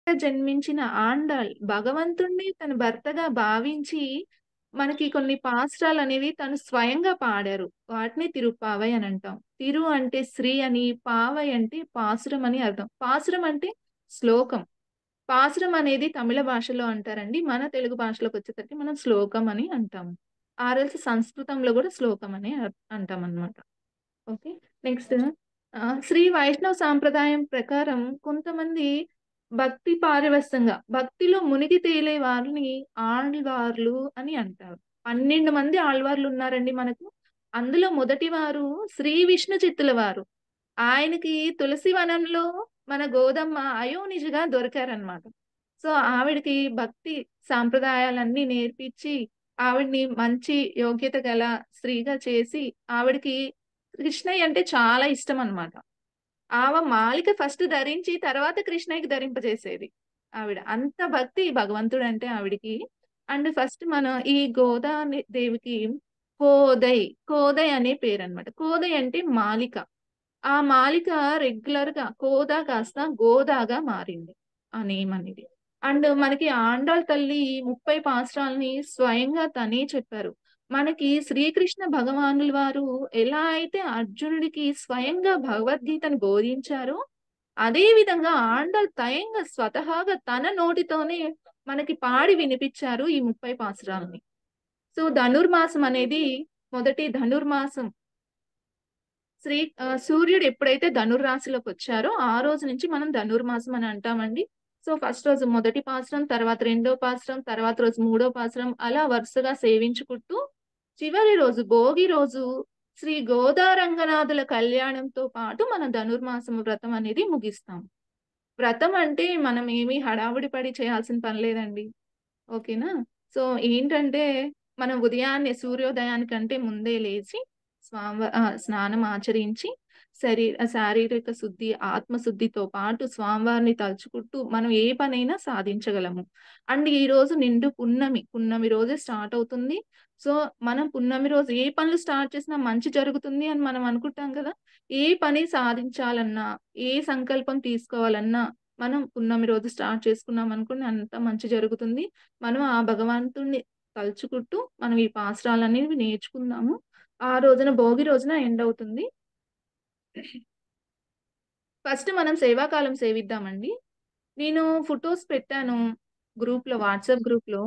జన్మించిన ఆండాళ్ భగవంతుడిని తన భర్తగా భావించి, మనకి కొన్ని పాసురాలనేవి తను స్వయంగా పాడారు. వాటిని తిరుప్పావై అనంటాం. తిరు అంటే శ్రీ అని, పావై అంటే పాసురం అని అర్థం. పాసురం అంటే శ్లోకం. పాసురం అనేది తమిళ భాషలో అంటారండి. మన తెలుగు భాషలోకొచ్చేసరికి మనం శ్లోకం అని అంటాము. ఆరెల్స్ సంస్కృతంలో గూడా శ్లోకం అనే అంటామనమాట. ఓకే. నెక్స్ట్ శ్రీ వైష్ణవ సాంప్రదాయం ప్రకారం కొంతమంది భక్తి పారవస్యంగా భక్తిలో మునిగి తేలే వారిని ఆళ్వార్లు అని అంటారు. 12 మంది ఆళ్వార్లున్నారండి మనకు. అందులో మొదటి వారు శ్రీ విష్ణు చిత్తుల వారు. ఆయనకి తులసి వనంలో మన గోదమ్మ అయోనిజగా దొరికారనమాట. సో, ఆవిడకి భక్తి సాంప్రదాయాలన్నీ నేర్పిచ్చి, ఆవిడని మంచి యోగ్యత గల స్త్రీగా చేసి, ఆవిడకి కృష్ణయ్య అంటే చాలా ఇష్టమనమాట. మాలిక ఫస్ట్ ధరించి తర్వాత కృష్ణయ్యకి ధరింపజేసేది ఆవిడ. అంత భక్తి భగవంతుడంటే ఆవిడకి. అండ్ ఫస్ట్ మనం ఈ గోదాని దేవికి కోదై, కోదై అనే పేరనమాట. కోదై అంటే మాలిక. ఆ మాలిక రెగ్యులర్‌గా కోదా కాస్త గోదాగా మారింది. ఆ నేమ్ అనేది. అండ్ మనకి ఆండాళ్ తల్లి 30 పాసురాల్ని స్వయంగా తనే చెప్పారు. మనకి శ్రీకృష్ణ భగవానుల వారు ఎలా అయితే అర్జునుడికి స్వయంగా భగవద్గీతను బోధించారో, అదే విధంగా ఆండాళ్ స్వతహాగా తన నోటితోనే మనకి పాడి వినిపిచ్చారు ఈ 30 పాసురాల్ని. సో, ధనుర్మాసం అనేది మొదటి ధనుర్మాసం సూర్యుడు ఎప్పుడైతే ధనుర్రాశిలోకొచ్చారో, ఆ రోజు నుంచి మనం ధనుర్మాసం అని అంటామండి. సో, ఫస్ట్ రోజు మొదటి పాసరం, తర్వాత రెండో పాసరం, తర్వాత రోజు మూడో పాసరం అలా వరుసగా సేవించుకుంటూ, చివరి రోజు భోగి రోజు శ్రీ గోదారంగనాథుల కళ్యాణంతో పాటు మన ధనుర్మాసం వ్రతం అనేది ముగిస్తాం. వ్రతం అంటే మనం ఏమి హడావుడి పడి చేయాల్సిన పని లేదండి. ఓకేనా? సో, ఏంటంటే, మనం ఉదయాన్నే సూర్యోదయానికంటే ముందే లేచి స్నానం ఆచరించి, శారీరక శుద్ధి, ఆత్మశుద్ధితో పాటు స్వామివారిని తలుచుకుంటూ మనం ఏ పనైనా సాధించగలము. అండ్ ఈరోజు నిండు పున్నమి. పున్నమి రోజే స్టార్ట్ అవుతుంది. సో, మనం పున్నమి రోజు ఏ పనులు స్టార్ట్ చేసినా మంచి జరుగుతుంది అని మనం అనుకుంటాం కదా! ఏ పని సాధించాలన్నా, ఏ సంకల్పం తీసుకోవాలన్నా, మనం పున్నమి రోజు స్టార్ట్ చేసుకున్నామనుకోండి అంతా మంచి జరుగుతుంది. మనం ఆ భగవంతుడిని తలుచుకుంటూ మనం ఈ పాసురాలనేవి నేర్చుకుందాము. ఆ రోజున భోగి రోజున ఎండ్ అవుతుంది. ఫస్ట్ మనం సేవాకాలం సేవిద్దామండి. నేను ఫోటోస్ పెట్టాను గ్రూప్‌లో, వాట్సాప్ గ్రూప్‌లో.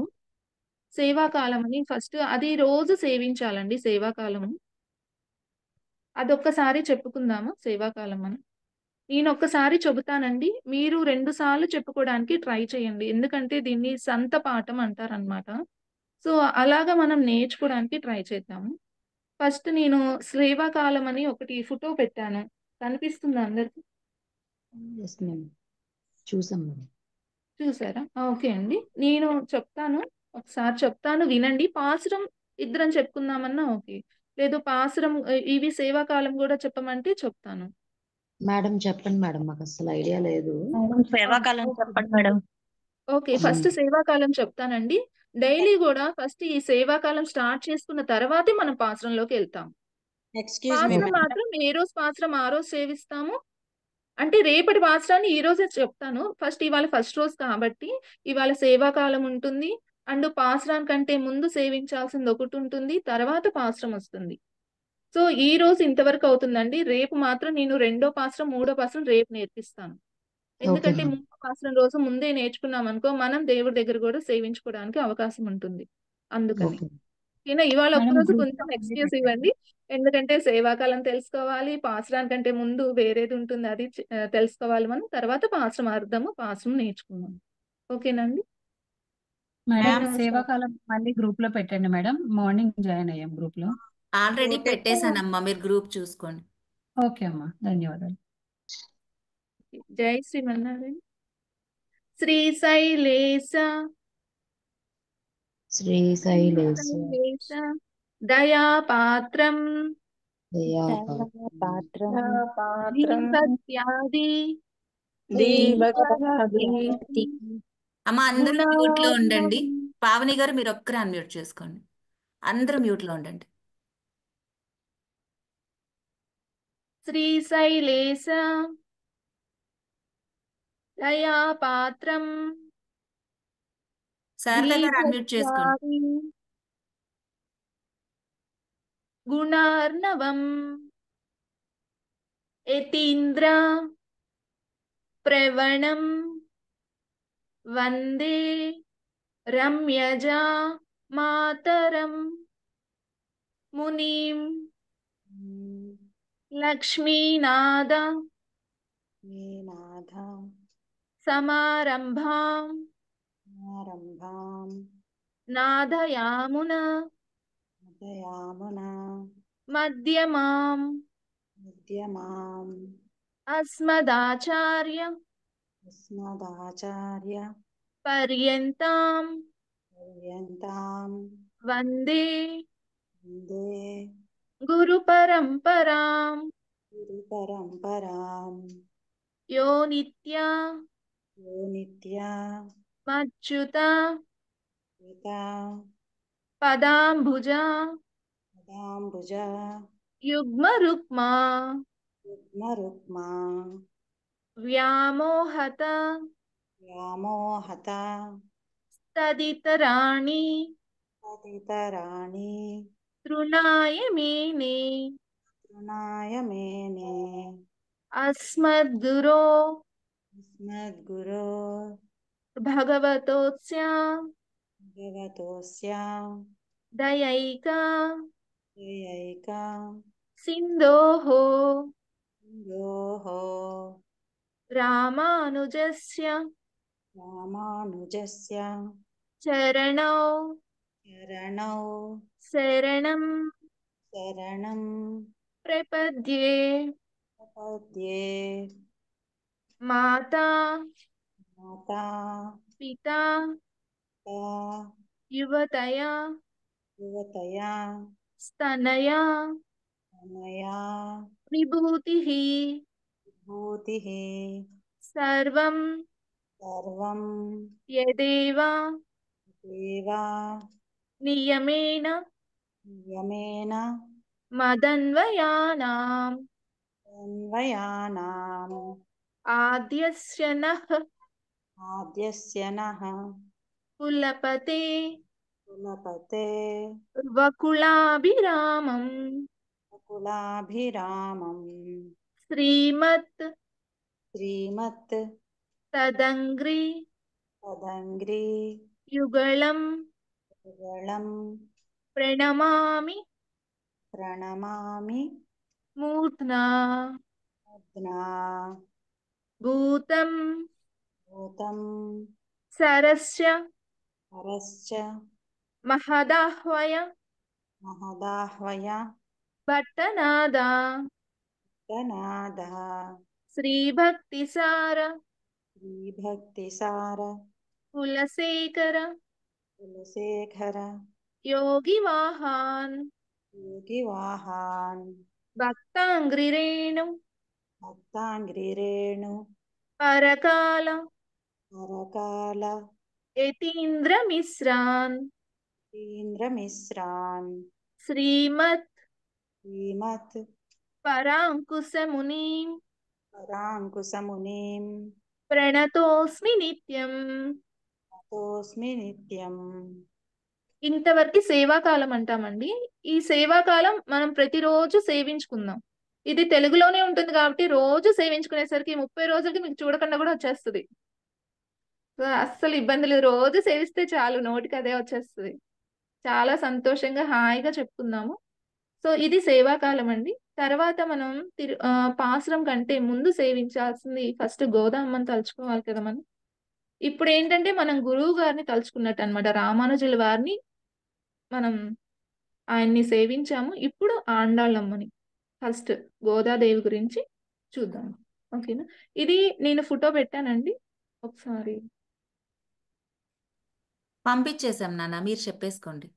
సేవాకాలం అని ఫస్ట్ అది రోజు సేవించాలండి సేవాకాలము. అదొక్కసారి చెప్పుకుందామా సేవాకాలం అని? నేనొక్కసారి చెబుతానండి. మీరు 2 సార్లు చెప్పుకోవడానికి ట్రై చేయండి. ఎందుకంటే దీన్ని సంత పాఠం అంటారనమాట. సో, అలాగా మనం నేర్చుకోవడానికి ట్రై చేద్దాము. ఫస్ట్ నేను సేవాకాలం అని ఒకటి ఫోటో పెట్టాను. కనిపిస్తుందా అందరికి? Yes ma'am. చూసాం మేడం. చూసారా? ఓకే అండి. నేను చెప్తాను. ఒకసారి చెప్తాను వినండి. పాసురం ఇద్దరం చెప్పుకుందామన్నా ఓకే. లేదు పాసురం ఇవి సేవాకాలం గూడా చెప్పమంటే చెప్తాను. మేడం చెప్పండి మేడం. మాకస్సలు ఐడియా లేదు. మేడం ఆ! సేవాకాలం ఓకే. చెప్పండి మేడం. ఓకే. హ్మ్. ఫస్ట్ సేవాకాలం చెప్తానండి. డైలీ గూడా ఫస్ట్ ఈ సేవాకాలం స్టార్ట్ చేసుకున్న తర్వాతే మనం పాసురంలోకెళ్తాం. ఎక్స్‌క్యూజ్ మీ పాసురం ఓకే. మేడం. మాత్రం ఏ రోజు పాసురం ఆ రోజు సేవిస్తాము. అంటే రేపటి పాసురాన్ని ఈ రోజే చెప్తాను. ఫస్ట్ ఇవాళ ఫస్ట్ రోజు కాబట్టి, ఇవాళ సేవాకాలం ఉంటుంది. అండ్ పాసురానికంటే ముందు సేవించాల్సింది ఒకటుంటుంది. తర్వాత పాసురం వస్తుంది. సో, ఈ రోజు ఇంతవరకు అవుతుందండి. రేపు మాత్రం నేను రెండో పాసురం, మూడో పాసురం రేపు నేర్పిస్తాను. ఓకే ఎందుకంటే మ్యామ్. మూడో పాసురం రోజు ముందే నేర్చుకున్నామనుకో, మనం దేవుడి దగ్గర గూడా సేవించుకోవడానికి అవకాశం ఉంటుంది. అందుకని. ఓకే. ఓకేనా? ఇవాళ మేడం ఒక్కరోజు గ్రూప్‌లో కొంచెం మళ్ళీ ఎక్స్‌క్యూజ్ పెట్టండి. ఇవ్వండి. ఎందుకంటే సేవాకాలం తెలుసుకోవాలి. పాసురానికంటే ముందు వేరేది ఉంటుంది. అది తెలుసుకోవాలి మనం. తర్వాత పాసురం అర్థము, పాసురం నేర్చుకుందాం. ఓకేనా అండి? మేడం నేను స్టార్ట్ సేవాకాలం మళ్ళీ గ్రూప్‌లో పెట్టండి మేడం. మార్నింగ్ జాయిన్ అయ్యాం గ్రూప్‌లో. ఆల్రెడీ పెట్టాను. పెట్టేశానమ్మా, మీరు గ్రూప్ చూసుకోండి. ఓకే అమ్మా. ధన్యవాదాలు. జై శ్రీమన్నారాయణ. శ్రీశైలేశ శ్రీశైలేశ శ్రీశైలేశ దయాపాత్రం దయాపాత్రం పాత్రం పాత్రం దీపత్యాది దీపదాది. దీపదాది అమ్మ అందరూ మ్యూట్ లో గుణార్ణవం ఉండండి. పావని గారు మీరు ఒక్కరే అన్మ్యూట్ చేసుకోండి. అందరూ మ్యూట్ లో ఉండండి. శ్రీశైలేశ దయాపాత్రం శారద గారు అన్మ్యూట్ చేసుకోండి. దీర్ఘచారి గుణార్ణవం యతీంద్ర ప్రవణం వందే రమ్యజా మాతరం మునిం లక్ష్మీనాథ మీనాథ సమారంభాం ఆరంభాం నాదయామున ఉదయామున మధ్యమాం మధ్యమాం అస్మదాచార్య అస్మదాచార్య పర్యంతాం పర్యంతాం వందే వందే గురు పరంపరాం గురు పరంపరాం యో నిత్య యో నిత్య మచ్యుత యుత పదాంబుజ పదాంబుజ యుగ్మ రుక్మా యుగ్మ రుక్మా వ్యామోహత వ్యామోహత తదితరాణి తదితరాణి తృణాయ మేనే తృణాయ మేనే అస్మద్గురో అస్మద్గురో భగవతోస్య భగవతోస్య దయైక దయైక సింధోః సింధోః రామానుజస్య రామానుజస్య చరణౌ చరణౌ శరణం శరణం ప్రపద్యే ప్రపద్యే మాతా మాతా పితా పితా యువతయా యువతయా స్తనయా తనయా విభూతిః విభూతిః సర్వం సర్వం యదేవ దేవా నియమేన నియమేన మదన్వయానాం అన్వయానాం ఆద్యస్య నః ఆద్యస్య నః కులపతే కులపతే వకుళాభిరామం కులాభిరామం శ్రీమత్ శ్రీమత్ తదంగ్రి తదంగ్రి యుగళం యుగళం ప్రణమామి ప్రణమామి మూర్ధ్నా ముద్నా భూతం భూతం సరస్య హరశ్చ మహదాహ్వయ మహదాహ్వయ భట్టనాద గణాద శ్రీభక్తిసార శ్రీభక్తిసార కులశేఖర కులశేఖర యోగివాహాన్ యోగివాహాన్ భక్తాంగ్రిరేణు భక్తాంగ్రిరేణు పరకాల పరకాల యతీంద్రమిశ్రాన్ ఇంద్రమిశ్రాన్ శ్రీమత్ శ్రీమత్ పరాంకుశమునిం పరాంకుశమునిం ప్రణతోస్మి నిత్యం. తోస్మి నిత్యం. ఇంతవరకు సేవాకాలం అంటామండి. ఈ సేవాకాలం మనం ప్రతిరోజు సేవించుకుందాం. ఇది తెలుగులోనే ఉంటుంది కాబట్టి రోజు సేవించుకునేసరికి 30 రోజులకి మీకు చూడకుండా కూడా వచ్చేస్తుంది. అస్సలు ఇబ్బంది లేదు. రోజు సేవిస్తే చాలు, నోటికి అదే వచ్చేస్తుంది. చాలా సంతోషంగా హాయిగా చెప్పుకుందాము. సో ఇది సేవాకాలం అండి. తర్వాత మనం పాసురం కంటే ముందు సేవించాల్సింది ఫస్ట్ గోదామ్మని తలుచుకోవాలి కదా మనం. ఇప్పుడు ఏంటంటే మనం గురువు గారిని తలుచుకున్నట్టు అనమాట. రామానుజుల వారిని మనం ఆయన్ని సేవించాము. ఇప్పుడు ఆండాళ్ళమ్మని ఫస్ట్ గోదాదేవి గురించి చూద్దాం. ఓకేనా? ఇది నేను ఫోటో పెట్టానండి, ఒకసారి పంపించేసాం నాన్న, మీరు చెప్పేసుకోండి.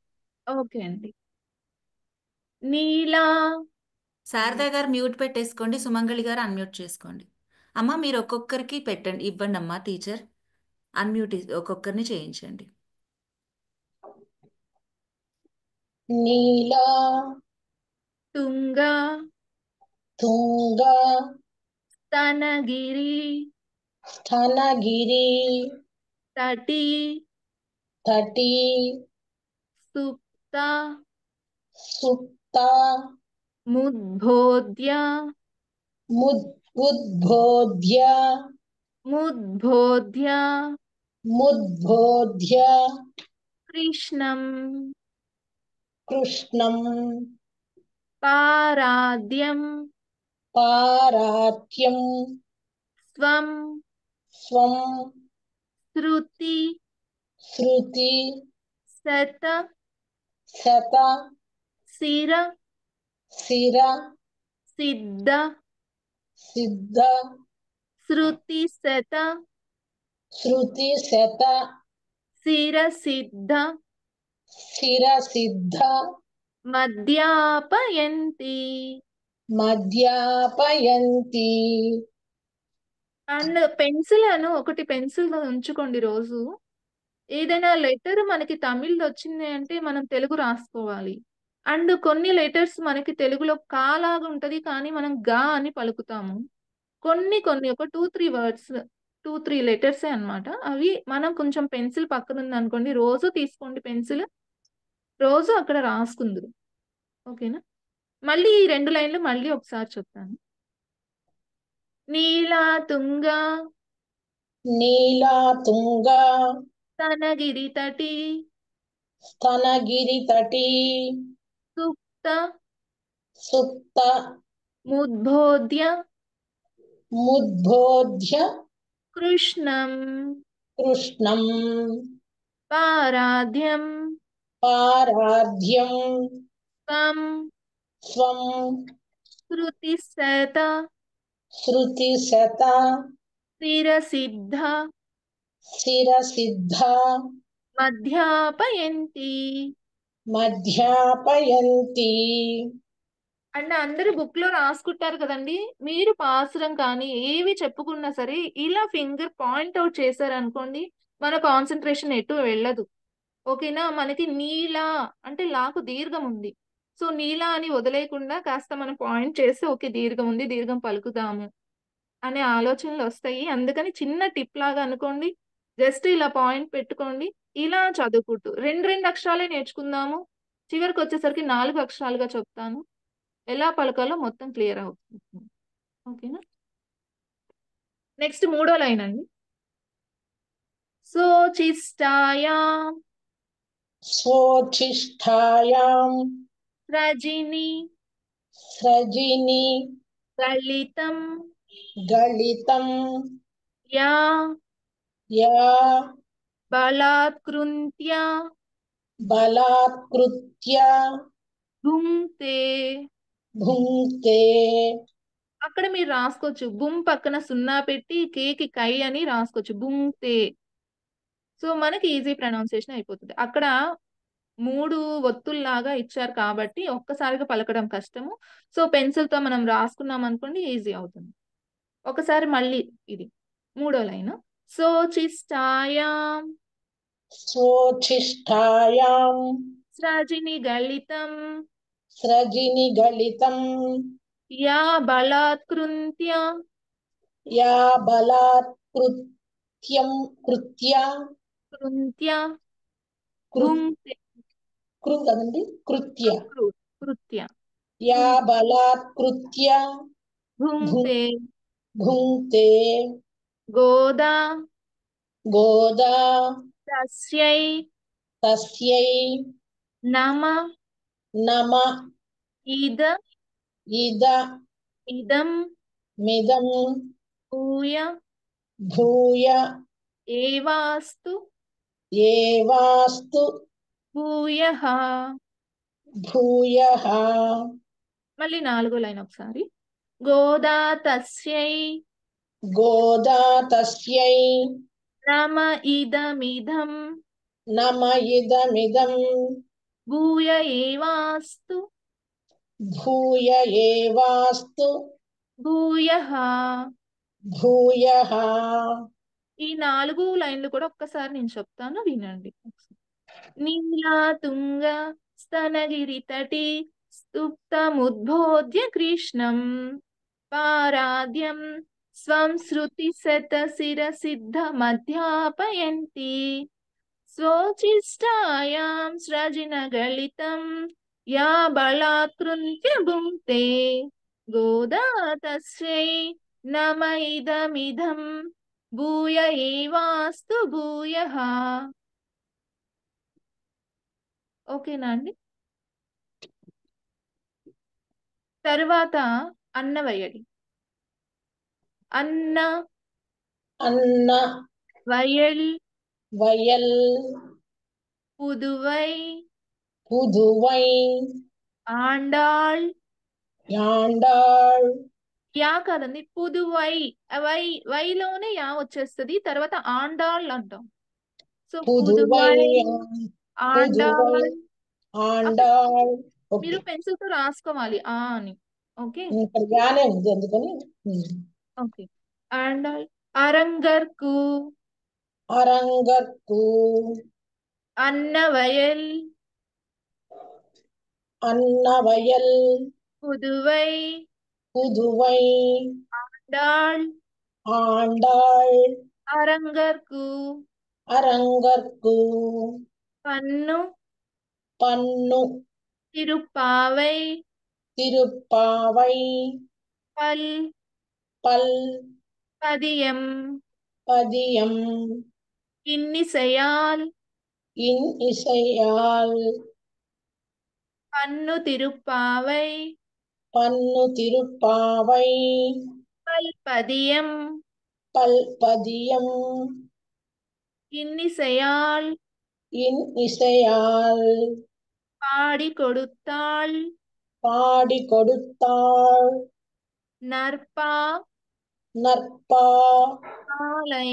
ఓకే అండి. నీలా శారదా గారు మ్యూట్ పెట్టేసుకోండి, సుమంగళి గారు అన్మ్యూట్ చేసుకోండి. అమ్మ మీరు ఒక్కొక్కరికి పెట్టండి, ఇవ్వండి అమ్మా టీచర్, అన్మ్యూట్ ఒక్కొక్కరిని చేయించండి. నీలా తుంగ తుంగ స్తనగిరి స్థనగిరి తటి తటి సుప్త సుప్త ముద్బోధ్య ఉద్బోధ్య ముద్బోధ్య ముద్బోధ్య కృష్ణం కృష్ణం పారాద్యం పారాత్యం స్వం స్వం శృతి శృతి శత శత శిర శిర సిద్ధ సిద్ధ శృతి శత శృతి శత శిర సిద్ధ శిర సిద్ధ మధ్యాపయంతి. మధ్యాపయంతి. అండ్ ఒకటి పెన్సిల్ ఉంచుకోండి రోజు. ఏదైనా లెటర్ మనకి తమిళ్లో వచ్చింది అంటే మనం తెలుగు రాసుకోవాలి. అండ్ కొన్ని లెటర్స్ మనకి తెలుగులో కా లాగా ఉంటది కానీ మనం గా అని పలుకుతాము. కొన్ని ఒక 2-3 వర్డ్స్ 2-3 లెటర్సే అన్నమాట. అవి మనం కొంచెం పెన్సిల్ పక్కన ఉందనుకోండి, రోజు తీసుకోండి పెన్సిల్, రోజు అక్కడ రాసుకుందురు. ఓకేనా? మళ్ళీ ఈ 2 లైన్లు మళ్ళీ ఒకసారి చెప్తాను. నీలాతుంగ నీలాతుంగ స్తనగిరి తటి స్తనగిరి తటి సుప్త సుప్త ముద్బోధ్య ముద్బోధ్య కృష్ణం కృష్ణం పారాధ్యం పారాధ్యం త్వం స్వం శృతి శత శృతి శత శిరసిద్ధ శిర సిద్ధ మధ్యాపయంతి. మధ్యాపయంతి. అంటే అందరూ బుక్ లో రాసుకుంటారు కదండి. మీరు పాసురం కానీ ఏవి చెప్పుకున్నా సరే ఇలా ఫింగర్ పాయింట్ అవుట్ చేశారనుకోండి, మన కాన్సన్ట్రేషన్ ఎటు వెళ్ళదు. ఓకేనా? మనకి నీలా అంటే లాకు దీర్ఘం ఉంది. సో నీలా అని వదిలేయకుండా కాస్త మనం పాయింట్ చేస్తే ఓకే దీర్ఘం ఉంది, దీర్ఘం పలుకుదాము అనే ఆలోచనలు వస్తాయి. అందుకని చిన్న టిప్ లాగా అనుకోండి, జస్ట్ ఇలా పాయింట్ పెట్టుకోండి, ఇలా చదువుకుంటూ 2 అక్షరాలే నేర్చుకుందాము. చివరికి వచ్చేసరికి 4 అక్షరాలుగా చెప్తాను. ఎలా పలకాలో మొత్తం క్లియర్ అవుతుంది. ఓకేనా? నెక్స్ట్ 3వ లైన్ అండి. శోచిష్టాయాం స్వోచ్ఛిష్టాయాం రజిని స్రజిని గళితం గళితం యా యా బలాత్కృత్య బలాత్కృత్య భుంక్తే. భుంక్తే. అక్కడ మీరు రాసుకోవచ్చు, బుమ్ పక్కన 0 పెట్టి కేకి కై అని రాసుకోవచ్చు, భుంక్తే. సో మనకి ఈజీ ప్రొనౌన్సియేషన్ అయిపోతుంది. అక్కడ 3 ఒత్తుల్లాగా ఇచ్చారు కాబట్టి ఒక్కసారిగా పలకడం కష్టము. సో పెన్సిల్ తో మనం రాసుకున్నాం అనుకోండి ఈజీ అవుతుంది. ఒకసారి మళ్ళీ ఇది 3వ లైన్. శోచిష్టాయాం స్వోచ్ఛిష్టాయాం స్రజిని గళితం స్రజిని గళితం యా బలాత్కృత్య యా బలాత్కృత్యం కృత్య కృత్య కృ భుంక్తే. కృ కదండి కృత్య కృత్య యా బలాత్కృత్య భుంక్తే భుంక్తే గోదా గోదా తస్యై తస్యై నమ నమ ఇద ఇదం మిదం భూయ భూయ ఏవాస్తు ఏవాస్తు భూయః. భూయః. మళ్ళీ 4వ లైన్ ఒకసారి. గోదా తస్యై గోదా తస్యై నమ ఇదమిదం నమ ఇదమిదం భూయ ఏవాస్తు భూయ ఏవాస్తు భూయః. భూయః. ఈ 4 లైన్లు కూడా ఒక్కసారి నేను చెప్తాను, వినండి. నీలాతుంగ స్తనగిరి తటి స్తుప్తముద్బోధ్య కృష్ణం పారాద్యం స్వం శృతి శత శిర సిద్ధ మధ్యాపయంతి స్వోచిష్టాయాం స్రజిన గళితం యా బలాత్కృత్య భుంక్తే గోదా తస్యై నమ ఇదమిదం భూయ ఏవాస్తు భూయః. ఓకేనా అండి? తర్వాత అన్నవయడి. అన్న అన్న వయల్ వయల్ పుదువై పుదువై ఆండాళ్. యాండాళ్ యా కాదండి, పుదువై. వైలోనే యా వచ్చేస్తుంది, తర్వాత ఆండాళ్ అంటాం. సో పుదువై పుదువై పుదువై ఆండాళ్. ఆండాళ్. ఓకే, మీరు పెన్సిల్ తో రాసుకోవాలి ఆ అని. ఓకే ఇక్కడ గానే ఉంది అందుకని. ఓకే. ఆండాళ్ అరంగర్కు అరంగర్కు అన్నవయల్ అన్నవయల్ పుదువై పుదువై ఆండాళ్ ఆండాళ్ అరంగర్కు అరంగర్కు పన్ను పన్ను తిరుప్పావై తిరుప్పావై పల్ పల్ பதியம் பதியம் இன்னிசையால் இன் இசையால் பன்னு திருப்பாவை பன்னு திருப்பாவை பல்பதியம் பல்பதியம் இன்னிசையால் இன் இசையால் பாடி கொடுத்தாள் பாடி கொடுத்தாள் நற்பா நற்பா மாலை.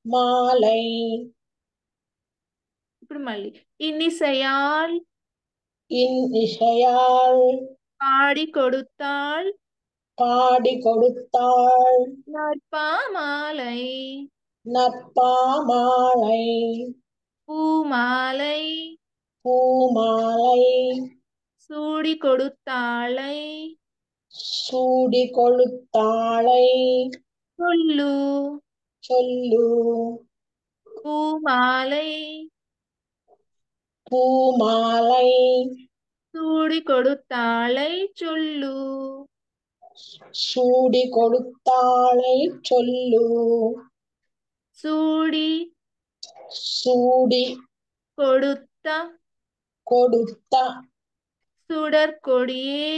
மாலை. ఇప్పుడు మళ్ళీ இன்னிசையால் இன் இசையால் பாடி கொடுத்தாள் பாடி கொடுத்தாள் நற்பா மாலை நற்பா மாலை பூமாலை பூமாலை சூடி கொடுத்தாளை சூடி கொளுத்தாளை சொல்லு சொல்லு பூமாலை பூமாலை சூடி கொடுத்தாளை சொல்லு சூடி கொடுத்தாளை சொல்லு சூடி சூடி கொடுத்த கொடுத்த சுடற்கொடியே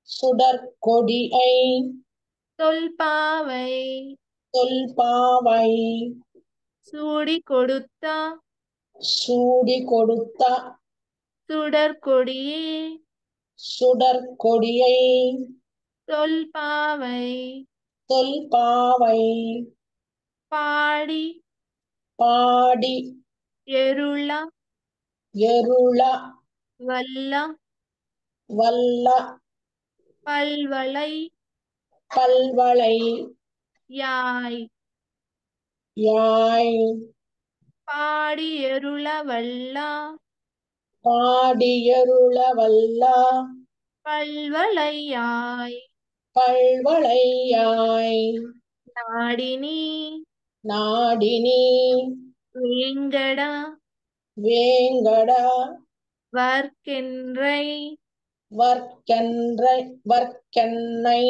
சுடற்கொடியை தொல்பாவை தொல்பாவை சூடி கொடுத்த சூடி கொடுத்த சுடற்கொடியே சுடற்கொடியை தொல்பாவை தொல்பாவை பாடி பாடி எருள எருள வல்ல வல்ல பல்வளை பல்வளை யாய். யாய் பாடி எருள வல்ல பாடியருள வல்ல பல்வளை யாய். பல்வளை யாய் நாடினி நாடினி வேங்கட வேங்கட வர்க்கென்றை வர்க்கென்றை வர்க்கென்னை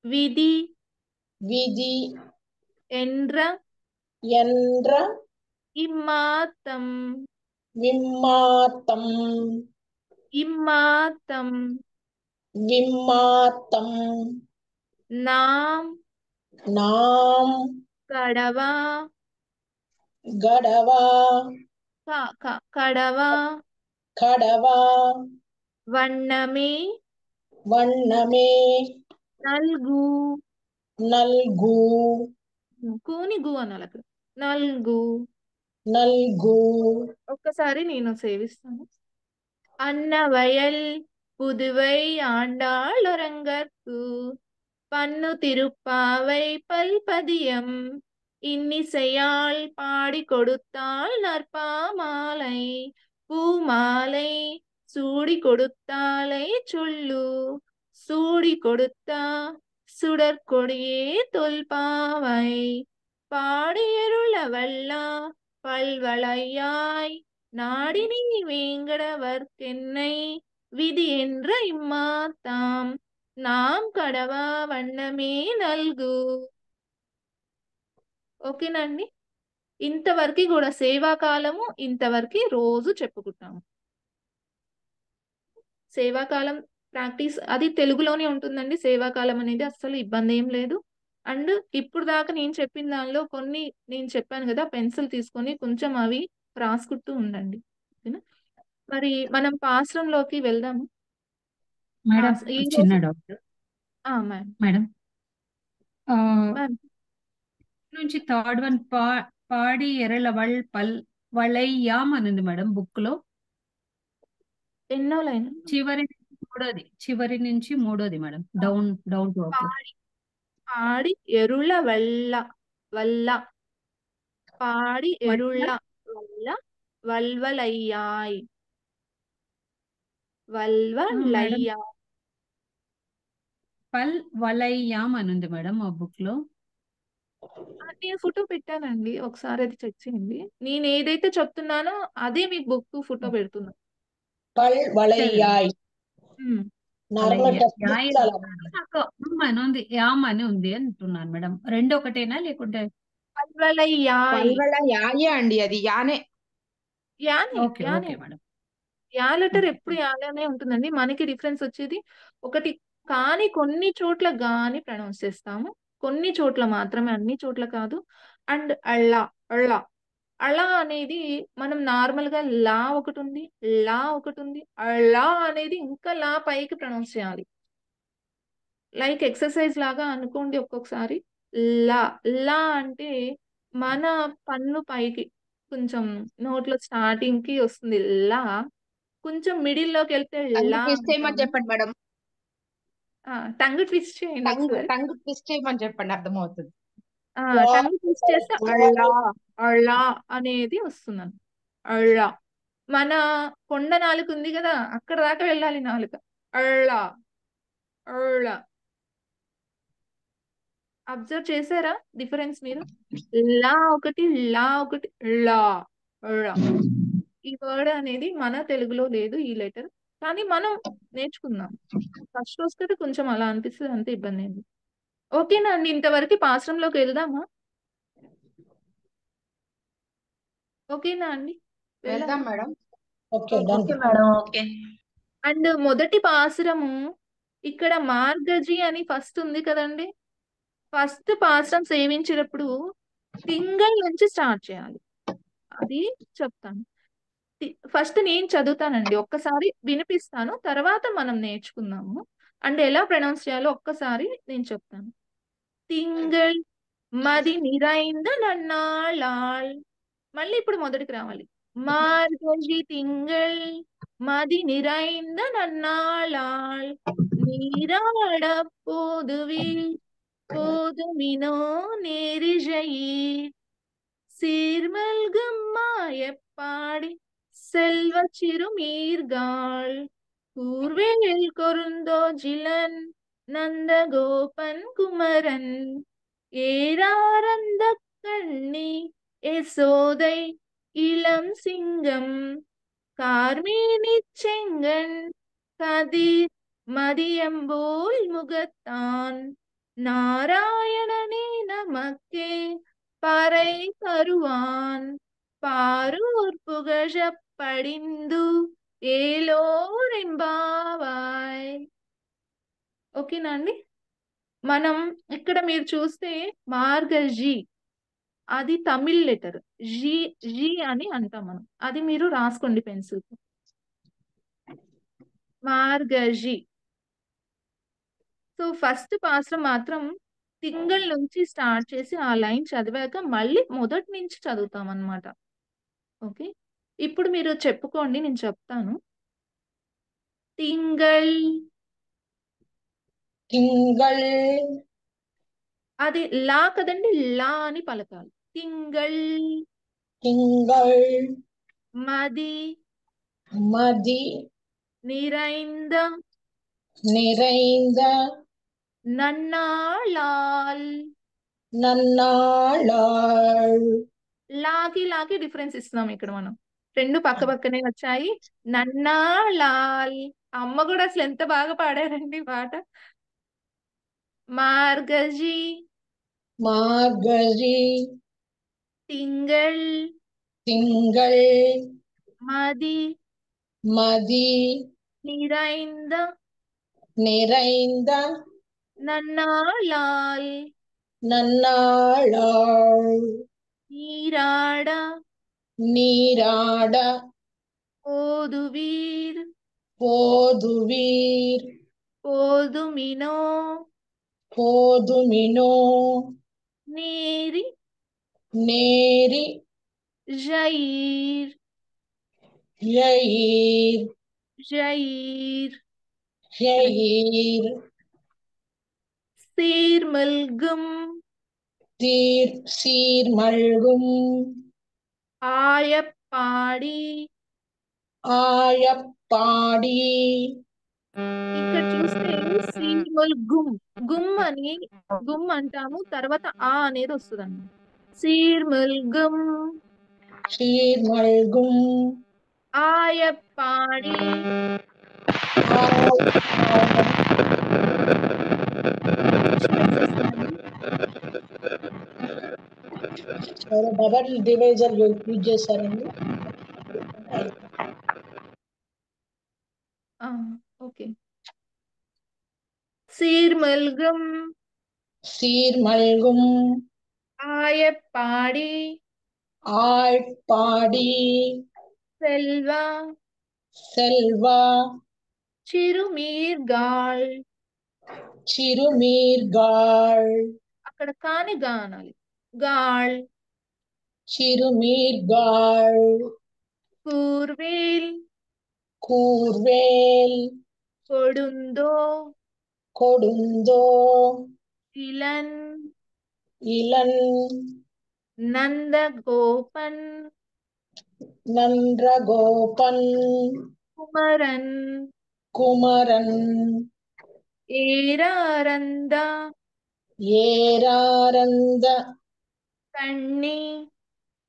விதி விதி என்ற என்ற இம்மாத்தம் விம்மாத்தம் இம்மாத்தம் விம்மாத்தம் நாம் நாம் கடவா கடவா கடவா கடவா வண்ணமே வண்ணமே నల్గు నల్గు కూని గు అనాలి అక్కడ. నల్గు. నల్గు ఒక్కసారి నేను సేవిస్తాను. అన్నవయల్ புதுவை ஆண்டாள் அரங்கற்கு பன்னு திருப்பாவை பல்பதியம் இன்னிசையால் பாடி கொடுத்தாள் நற்பாமாலை பூமாலை சூடி கொடுத்தாளை சொல்லு சூடி கொடுத்தா சுடற்கொடியே தொல்பாவை பாடியருள வல்லா பல்வளையாய் நாடி நீ வேங்கடவர்க்கென்னை விதி என்ற இம்மாத்தாம் நாம் కడవా వన్నమే నల్గు. ఓకేనండి. ఇంతవరకు కూడా సేవాకాలము ఇంతవరకు రోజు చెప్పుకుంటాము. సేవాకాలం ప్రాక్టీస్ అది తెలుగులోనే ఉంటుందండి. సేవాకాలం అనేది అస్సలు ఇబ్బంది ఏం లేదు. అండ్ ఇప్పుడు దాకా నేను చెప్పిన దానిలో కొన్ని నేను చెప్పాను కదా, పెన్సిల్ తీసుకొని కొంచెం అవి రాసుకుంటూ ఉండండి. ఓకేనా? మరి మనం పాశ్రంలోకి వెళ్దాము. మేడం ఈ చిన్న రోజు డౌట్ మ్యామ్ మేడం. ఆ, మ్యామ్ నుంచి థర్డ్ వన్ పాడి ఎర్రల వళయ్యాం అని ఉంది మేడం బుక్ లో. ఎన్నో లైన్ చివరి నుంచి మూడోది మేడం. Down to up. పాడి పాడి ఎరుళ వల్ల వల్ల పాడి ఎరుళ్ళ వల్ల వల్వలయ్యాయ్ మేడం వల్వలయ్యాయ్. వలయ్యాం అని ఉంది మేడం ఆ బుక్ లో. నేను ఫోటో పెట్టానండి, ఒకసారి అది చెక్ చేయండి. నేను ఏదైతే చెప్తున్నానో అదే మీకు బుక్ ఫోటో పెడుతున్నా. వళయ్యాయ్ ఉమ్. నార్మల్ టెక్స్ట్ యాయ్ బుక్స్ అలా ఉంది. నాకు అని ఉంది, యామ్ అని ఉంది అంటున్నాను మేడం. రెండు ఒకటేనా లేకుంటే? వల్వలయ్యాయ్ పల్వల యాయే అండి, అది యానే. యానే ఓకే యానే ఓకే మేడం. యా లెటర్ ఓకే ఎప్పుడు యానే ఉంటుందండి. మనకి డిఫరెన్స్ వచ్చేది ఒకటి, కానీ కొన్ని చోట్ల గాని ప్రొనౌన్స్ చేస్తాము, కొన్ని చోట్ల మాత్రమే, అన్ని చోట్ల కాదు. అండ్ అళ్ళ అళ్ళ అళ అనేది మనం నార్మల్ గా లా ఒకటి ఉంది, లా ఒకటి ఉంది. అళ్ళ అనేది ఇంకా లా పైకి ప్రొనౌన్స్ చేయాలి. లైక్ ఎక్సర్సైజ్ లాగా అనుకోండి. ఒక్కొక్కసారి లా లా అంటే మన పన్ను పైకి కొంచెం నోట్లో స్టార్టింగ్ కి వస్తుంది లా, కొంచెం మిడిల్ లోకి వెళ్తే టంగ్ లా ట్విస్ట్ చేయమని అంటాము. చెప్పండి మేడం. టంగ్ ట్విస్ట్ చేయండి టంగ్ ఒకసారి. టంగ్ ట్విస్ట్ చేయమని చెప్పండి, అర్థమవుతుంది. టంగ్ ట్విస్ట్ చేస్తే అళ్ళ అళ్ళ అనేది వస్తుందండి. అళ్ళ మన కొండ నాలుక ఉంది కదా, అక్కడ దాకా వెళ్ళాలి నాలుక. అళ్ళ అళ్ళ అబ్జర్వ్ చేశారా డిఫరెన్స్ మీరు? లా ఒకటి, లా ఒకటి, లా ళ. ఈ వర్డ్ అనేది మన తెలుగులో లేదు ఈ లెటర్, కానీ మనం నేర్చుకుందాం. ఫస్ట్ వస్తే కొంచెం అలా అనిపిస్తుంది, అంతే, ఇబ్బంది ఏంటి. ఓకేనా అండి? ఇంతవరకు పాశ్రంలోకి వెళ్దామా? ఓకేనా అండి? వెళ్దాం వెళ్దామా? Madam. Okay done. Okay madam, okay. And మొదటి పాసురము ఇక్కడ మార్గజి అని ఫస్ట్ ఉంది కదండి. ఫస్ట్ పాసురం సేవించేటప్పుడు తింగల్ నుంచి స్టార్ట్ చేయాలి, అది చెప్తాను. ఫస్ట్ నేను చదువుతానండి, ఒక్కసారి వినిపిస్తాను, తర్వాత మనం నేర్చుకుందాము. అండ్ ఎలా ప్రొనౌన్స్ చేయాలో ఒక్కసారి నేను చెప్తాను. తింగల్ మది నిరైంద నన్నాళాళ్. మళ్ళీ ఇప్పుడు మొదటికి రావాలి. మార్గజి తింగల్ మది நிறைந்த நன்னாளாள் நீராட போதுவில் போதுமினோ நேரிழையீர் சீர்மல்கும் மாயப்பாடி செல்வ சிறுமீர்காள் கூர்வேல் கொருந்தோஜிலன் நந்தகோபன் குமரன் ஏராரந்த கண்ணி யசோதை இளம் சிங்கம் கார்மேனி செங்கன் கதிர் மதியம்போல் முகத்தான் நாராயணனே நமக்கே பறை தருவான் பாரூர் புகழப் படிந்து ఏలోరెంబావాయ్. ఓకేనా అండి? మనం ఇక్కడ మీరు చూస్తే మార్గజి అది తమిళ్ లెటర్, జీ జీ అని అంటాం మనం. అది మీరు రాసుకోండి పెన్సిల్. మార్గజి. సో ఫస్ట్ పాసురం మాత్రం తింగల్ నుంచి స్టార్ట్ చేసి ఆ లైన్ చదివాక మళ్ళీ మొదటి నుంచి చదువుతాం అన్నమాట. ఓకే, ఇప్పుడు మీరు చెప్పుకోండి, నేను చెప్తాను. తింగల్, తింగల్ అది లా కదండి, లా అని పలకాలి. తింగల్ తింగల్ మది మది నిరైంద நிறைந்த నన్నాళాల్. నన్నాళాళ్. లాకి డిఫరెన్స్ ఇస్తున్నాం ఇక్కడ మనం. రెండు పక్క పక్కనే వచ్చాయి. నన్నాళాల్. అమ్మ కూడా అసలు ఎంత బాగా పాడారండి పాట. మార్గజి. మార్గజి. తింగళ్. తింగళ్. మది. మది. నిరైంద. நிறைந்த నన్నాళాల్. நன்னாளாள். నీరాడ. நீராட ఓదువీర్. போதுவீர். పోదుమినో. போதுமினோ. నేరి. நேரி. జైర్. யயிர். జైర్. யயிர். సీర్మల్గం. சீர்மல்கும். ఆయప్పాడి. ஆயப்பாடி. ఇక్కడ చూస్తే సీర్మల్ గుమ్. గుమ్ అంటాము, తర్వాత ఆ అనేది వస్తుంది అన్నమాట. సీర్మల్ గుమ్. சீர்மல்கும். ఆయప్పాడి. డబల్ డివైజర్ యూజ్ చేశారండి. ఓకే. సీర్మల్గం. சீர்மல்கும். ఆయప్పాడి. ஆழ்பாடி. సెల్వా. செல்வா. చిరుమీర్గాళ్. சிறுமீர்காள். అక్కడ కాని గా అనాలి. గాళ్. சிறுமீர்காள். కూర్వేల్. கூர்வேல். కొడుందో. கொடுந்தோ. ఇలన్. இளன். నందగోపన్. நன்றகோபன். కుమరన్. குமரன். ఏరారంద. ஏராரந்த. కణ్ణి.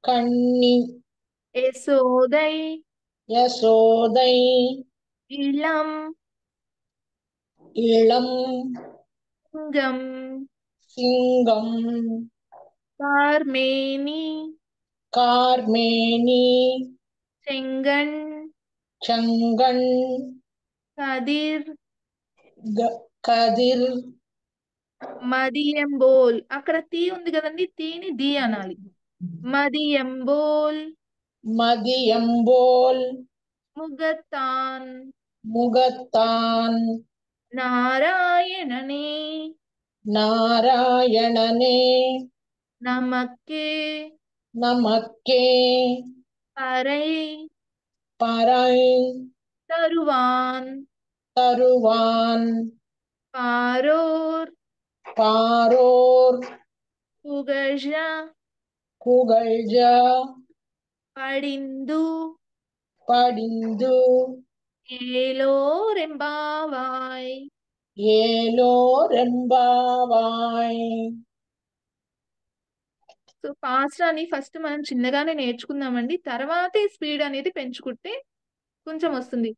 கண்ணி. యశోదై. யசோதை. ఇళం. இளம். సింగం. சிங்கம். కార్మేని. కార్మేని. చెంగన్. చంగన్. కదిర్. కదిర్. మదియంబోల్. అక్కడ తీ ఉంది కదండి, తీని ది అనాలి. మదియంబోల్. మదియంబోల్. ముగతాన్. ముగతాన్. నారాయణనే. నారాయణనే. నమక్కే. నమక్కే. పరై. పరై. తరువాన్. తరువాన్. పారోర్. పారోర్. పుగజ. కుగల్జ. పడిందు. పడిందు. ఏలోరెంబావాయ్. ఏలో రెంబావాయ్. సో పాస్రాని ఫస్ట్ మనం చిన్నగానే నేర్చుకుందామండి, తర్వాతే స్పీడ్ అనేది పెంచుకుంటే కొంచెం వస్తుంది.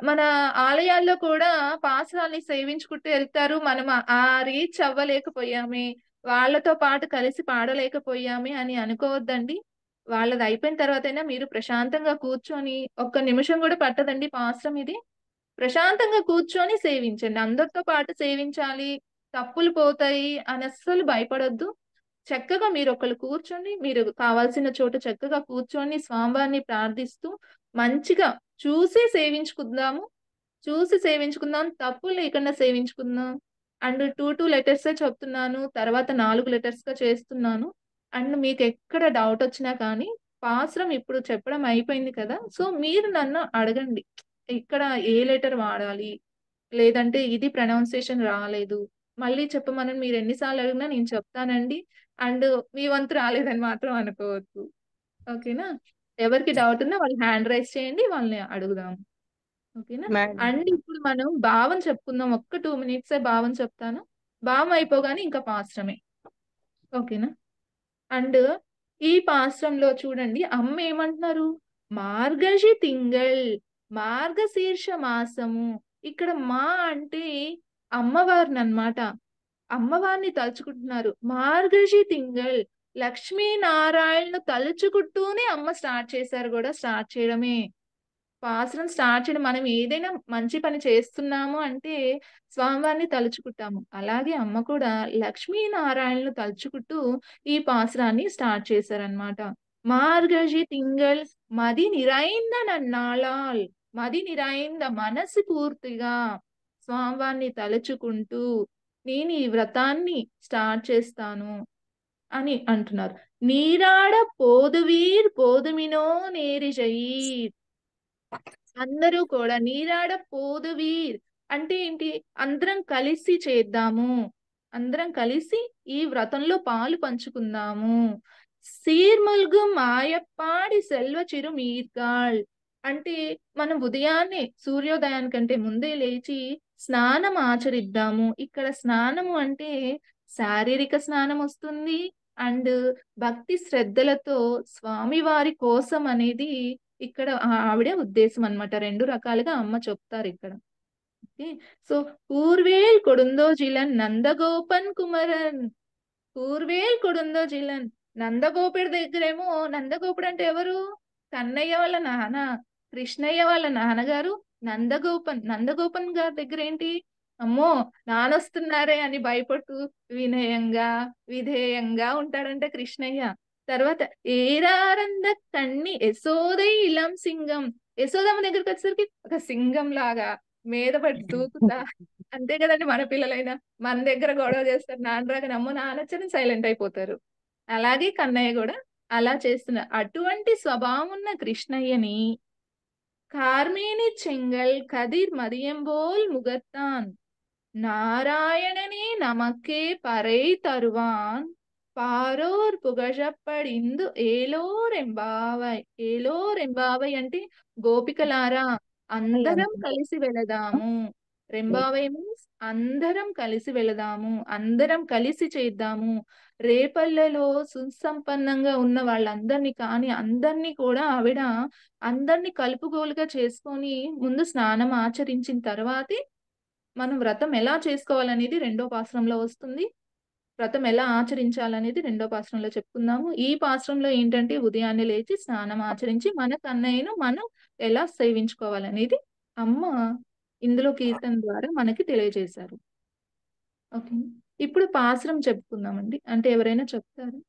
మన ఆలయాల్లో కూడా పాసరాల్ని సేవించుకుంటూ వెళ్తారు. మనం ఆ రీచ్ అవ్వలేకపోయామే, వాళ్ళతో పాటు కలిసి పాడలేకపోయామే అని అనుకోవద్దండి. వాళ్ళది అయిపోయిన తర్వాతైనా మీరు ప్రశాంతంగా కూర్చొని, ఒక్క నిమిషం కూడా పట్టదండి పాసరం ఇది. ప్రశాంతంగా కూర్చొని సేవించండి. అందరితో పాటు సేవించాలి, తప్పులు పోతాయి అని అస్సలు భయపడొద్దు. చక్కగా మీరు ఒకళ్ళు కూర్చొని, మీరు కావాల్సిన చోట చక్కగా కూర్చొని స్వామివారిని ప్రార్థిస్తూ మంచిగా చూసి సేవించుకుందాం, తప్పులు లేకుండా సేవించుకుందాం. అండ్ 2 లెటర్సే చెప్తున్నాను, తర్వాత 4 లెటర్స్ గా చేస్తున్నాను. అండ్ మీకు ఎక్కడ డౌట్ వచ్చినా కానీ పాస్రం ఇప్పుడు చెప్పడం అయిపోయింది కదా, సో మీరు నన్ను అడగండి ఇక్కడ ఏ లెటర్ వాడాలి, లేదంటే ఇది ప్రొనౌన్సియేషన్ రాలేదు మళ్ళీ చెప్పమని మీరు ఎన్నిసార్లు అడిగినా నేను చెప్తానండి. అండ్ మీ వంతు రాలేదని మాత్రం అనుకోవద్దు. ఓకేనా? ఎవరికి డౌట్ ఉన్నా వాళ్ళు హ్యాండ్ రైజ్ చేయండి, వాళ్ళని అడుగుదాం. ఓకేనా? మేడం అండ్ ఇప్పుడు మనం భావం చెప్పుకుందాం. ఒక్క 2 మినిట్సే భావం చెప్తాను. భావం అయిపోగానే ఇంకా పాశ్రమే. ఓకేనా? అండ్ ఈ పాశ్రంలో చూడండి అమ్మ ఏమంటున్నారు? మార్గశి తింగళ్, మార్గశీర్ష మాసము. ఇక్కడ మా అంటే అమ్మవారిని అన్నమాట. అమ్మవారిని తలుచుకుంటున్నారు. మార్గశి తింగళ్, లక్ష్మీనారాయణను తలుచుకుంటూనే అమ్మ స్టార్ట్ చేశారు కూడా. స్టార్ట్ చేయడమే పాసరం స్టార్ట్ చేయడం. మనం ఏదైనా మంచి పని చేస్తున్నాము అంటే స్వామివారిని తలుచుకుంటాము. అలాగే అమ్మ కూడా లక్ష్మీనారాయణను తలుచుకుంటూ ఈ పాసురాన్ని స్టార్ట్ చేశారనమాట. మార్గశి తింగళ్ మది నిరైంద నన్నాళాల్, మది నిరైంద మనసు పూర్తిగా స్వామివారిని తలుచుకుంటూ నేను ఈ వ్రతాన్ని స్టార్ట్ చేస్తాను అని అంటున్నారు. నీరాడ పోదువీర్ పోదుమినో నేరిజయీర్. అందరూ కూడా నీరాడ పోదువీర్ అంటే ఏంటి? అందరం కలిసి చేద్దాము, అందరం కలిసి ఈ వ్రతంలో పాలు పంచుకుందాము. సీర్మల్గు మాయప్పాడి సెల్వ చిరు మీర్గాళ్ అంటే మనం ఉదయాన్నే సూర్యోదయానికంటే ముందే లేచి స్నానం ఆచరిద్దాము. ఇక్కడ స్నానము అంటే శారీరక స్నానం వస్తుంది అండ్ భక్తి శ్రద్ధలతో స్వామివారి కోసం అనేది ఇక్కడ ఆవిడ ఉద్దేశం అన్నమాట. 2 రకాలుగా అమ్మ చెప్తారు ఇక్కడ. ఓకే. సో పూర్వేల్ కొడుందో జిలన్ నందగోపన్ కుమరన్, పూర్వేల్ కొడుందో జిలన్. నందగోపుడి దగ్గరేమో, నందగోపుడు అంటే ఎవరు? కన్నయ్య వాళ్ళ నాన్న, కృష్ణయ్య వాళ్ళ నాన్నగారు నందగోపన్. నందగోపన్ గారి దగ్గర ఏంటి? అమ్మో నానొస్తున్నారే అని భయపడుతూ వినయంగా విధేయంగా ఉంటాడంటే కృష్ణయ్య. తర్వాత ఏరారంద కన్ని యశోదై ఇలం సింగం. యశోదమ్మ దగ్గరికి వచ్చేసరికి ఒక సింగం లాగా మీద పడి దూకుతా. అంతే కదండి మన పిల్లలైనా. మన దగ్గర గొడవ చేస్తారు, నాన్న రాగానే అమ్మో నానొచ్చని సైలెంట్ అయిపోతారు. అలాగే కన్నయ్య కూడా అలా చేస్తున్నారు. అటువంటి స్వభావం ఉన్న కృష్ణయ్యని కార్మేని చెంగల్ కదిర్ మదియంబోల్ ముగత్తాన్, நாராயணனே நமக்கே பறை தருவான், పారోర్ పుగజప్పడిందు ఏలోర్ ఎంబావై. ఏలోర్ ఎంబావై అంటే గోపికలారా అందరం కలిసి వెళదాము. రెంబావై మీన్స్ అందరం కలిసి వెళదాము, అందరం కలిసి చేద్దాము. రేపల్లెలో సుసంపన్నంగా ఉన్న వాళ్ళందరినీ కానీ అందరినీ కూడా ఆవిడ అందరినీ కలుపుగోలుగా చేసుకొని ముందు స్నానం ఆచరించిన తర్వాతే మనం వ్రతం ఎలా చేసుకోవాలనేది 2వ పాశ్రంలో వస్తుంది. వ్రతం ఎలా ఆచరించాలనేది 2వ పాశ్రంలో చెప్పుకుందాము. ఈ పాశ్రంలో ఏంటంటే ఉదయాన్నే లేచి స్నానం ఆచరించి మన కన్నయ్యను మనం ఎలా సేవించుకోవాలనేది అమ్మ ఇందులో కీర్తన ద్వారా మనకి తెలియజేశారు. ఓకే. ఇప్పుడు పాశ్రం చెప్పుకుందామండి. అంటే ఎవరైనా చెప్తారా?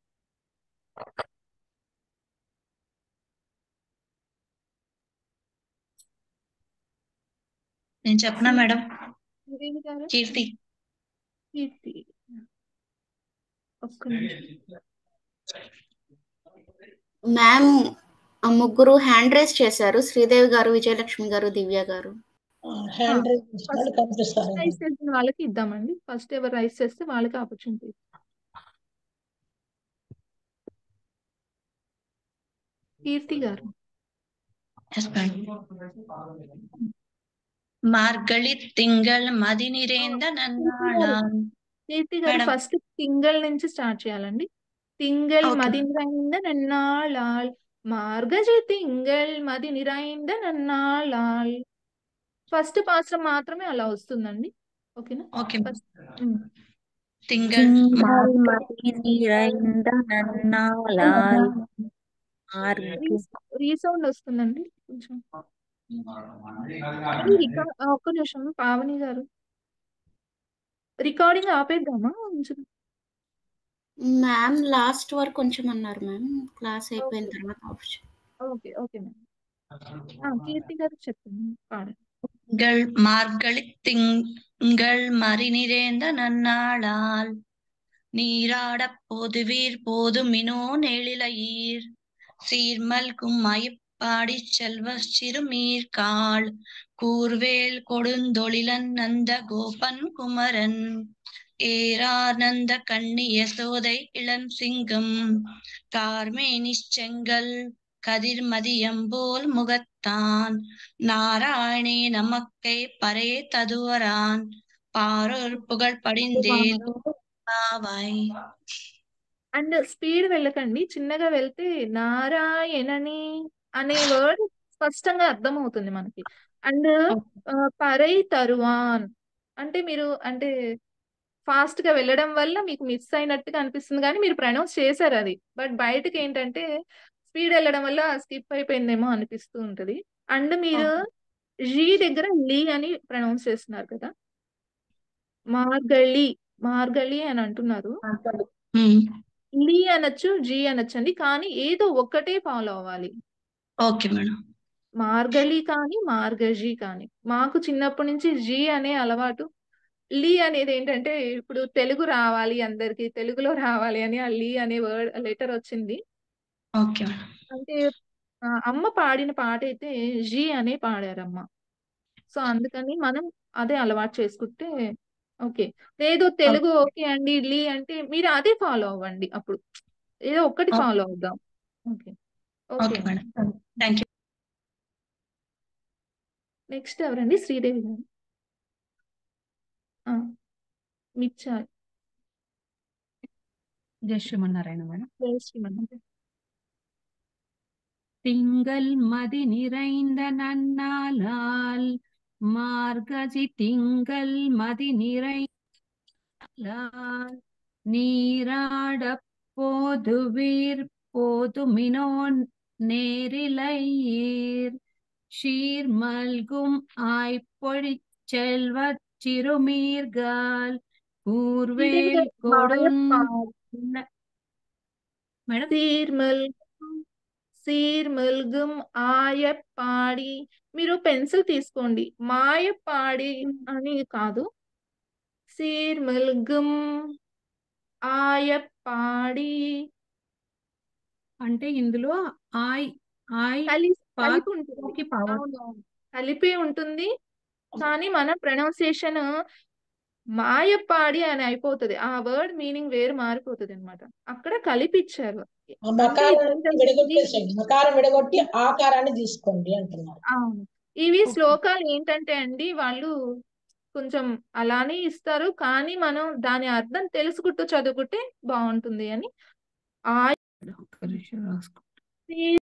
నేను చెప్పనా మేడం? శ్రీదేవి గారు, కీర్తి. కీర్తి ఒక్క నిమిషం. మ్యామ్ ముగ్గురు హ్యాండ్ రైజ్ చేశారు. శ్రీదేవి గారు, విజయలక్ష్మి గారు, దివ్య గారు. హ్యాండ్ రైజ్ చేసిన వాళ్ళు ఫస్ట్ కనిపిస్తారు. రైస్ చేసిన వాళ్ళకి ఇద్దామండి. ఫస్ట్ ఎవరు రైస్ చేస్తే వాళ్ళకి ఆపర్చునిటీ. కీర్తి గారు. Yes, madam. మార్గళి తింగళ్ మది నిరేంద నన్నాళాన్. కీర్తి గారు మేడం. ఫస్ట్ తింగళ్ నుంచి స్టార్ట్ చేయాలండి. తింగళ్ Okay. మది నిరైంద నన్నాళాల్, మార్గజి తింగళ్ మది నిరైంద నన్నాళాల్. ఫస్ట్ పాత్ర మాత్రమే అలా వస్తుందండి. ఓకేనా? ఓకే. ఫస్ట్ తింగళ్ తింగళ్ మది నిరైంద నన్నాళాల్ మార్గ రీసౌండ్ వస్తుందండి కొంచెం. ఒక్క నిమిషం పావని గారు, రికార్డింగ్ ఆపేద్దామా కొంచెం? మ్యామ్ లాస్ట్ వరకు కొంచెం అన్నారు మ్యామ్. క్లాస్ అయిపోయిన తర్వాత option. Okay okay ma'am. Keerthi గారు చెప్పండి, పాడండి. మార్గళి తింగళ్ మరి నిరేంద నన్నాళాల్, நீராட போதுவீர் போதுமினோ நெழிலயீர், சீர்மல்கும் மயப்பாடி செல்வச் சிறுமீர்காள், கூர்வேல் கொடுந்தொழிலன் நந்த கோபன் குமரன், ஏரானந்த கண்ணி யசோதை இளம் சிங்கம், கார்மேனிச் செங்கல் கதிர்மதியம்போல் முகத்தான் நாராயணே நமக்கை பரே ததுவரான் பாரொர் புகழ் படிந்தேலோ பாவாய். అండ్ స్పీడ్ వెళ్ళకండి, చిన్నగా వెళ్తే నారాయణని అనే వర్డ్ స్పష్టంగా అర్థమవుతుంది మనకి. అండ్ పరై తరువాన్ అంటే మీరు అంటే ఫాస్ట్ గా వెళ్ళడం వల్ల మీకు మిస్ అయినట్టుగా అనిపిస్తుంది, కానీ మీరు ప్రొనౌన్స్ చేశారు అది. బట్ బయటకి ఏంటంటే స్పీడ్ వెళ్ళడం వల్ల స్కిప్ అయిపోయిందేమో అనిపిస్తూ ఉంటది. అండ్ మీరు జీ దగ్గర లీ అని ప్రొనౌన్స్ చేస్తున్నారు కదా, మార్గళి మార్గళి అని అంటున్నారు. లీ అనొచ్చు, జీ అనొచ్చు అండి, కానీ ఏదో ఒక్కటే ఫాలో అవ్వాలి. Okay madam. మార్గళి కానీ మార్గజీ కానీ. మాకు చిన్నప్పటి నుంచి జీ అనే అలవాటు. లీ అనేది ఏంటంటే ఇప్పుడు తెలుగు రావాలి, అందరికి తెలుగులో రావాలి అని ఆ లీ అనే వర్డ్ లెటర్ వచ్చింది. Okay madam. అంటే అమ్మ పాడిన పాట అయితే జీ అనే పాడారమ్మ. సో అందుకని మనం అదే అలవాటు చేసుకుంటే ఓకే. లేదు తెలుగు ఓకే అండి, లీ అంటే మీరు అదే ఫాలో అవ్వండి. అప్పుడు ఏదో ఒక్కటి ఫాలో అవుదాం. Okay okay okay madam. Thank you. Next ఎవరండి? శ్రీదేవి గారు. మిచ్చాలి జయశ్రీమన్నారాయణ మేడం. జయశ్రీమన్నారాయణ. திங்கள் மதி நிறைந்த நன்னாளால் மார்கழி திங்கள் மதி நிறைந்தால் நீராடப் போதுவீர் போதுமினோ நேரிழையீர் ஷீர் மல்கும் ஆய்பொழிச் செல்வச் சிறுமீர்கால் கூர்வேல் கொடுன் మేడం సీర్మల్గం ఆయపాడి. మీరు పెన్సిల్ తీసుకోండి, మాయపాడి అని కాదు, సీర్మల్గం ఆయపాడి అంటే ఇందులో ఆయ్ ఆయ్ కలిపి ఉంటుంది. కలిపి ఉంటుంది, కానీ మన ప్రొనౌన్సియేషన్ మాయపాడి అని అయిపోతుంది. ఆ వర్డ్ మీనింగ్ వేరు మారిపోతుంది అనమాట. అక్కడ కలిపిచ్చారు. మకారం విడగొట్టి ఆకారాన్ని తీసుకోండి అంటున్నారు. అవును. ఇవి శ్లోకాలు ఏంటంటే అండి వాళ్ళు కొంచెం అలానే ఇస్తారు, కానీ మనం దాని అర్థం తెలుసుకుంటూ చదువుకుంటే బాగుంటుంది అని.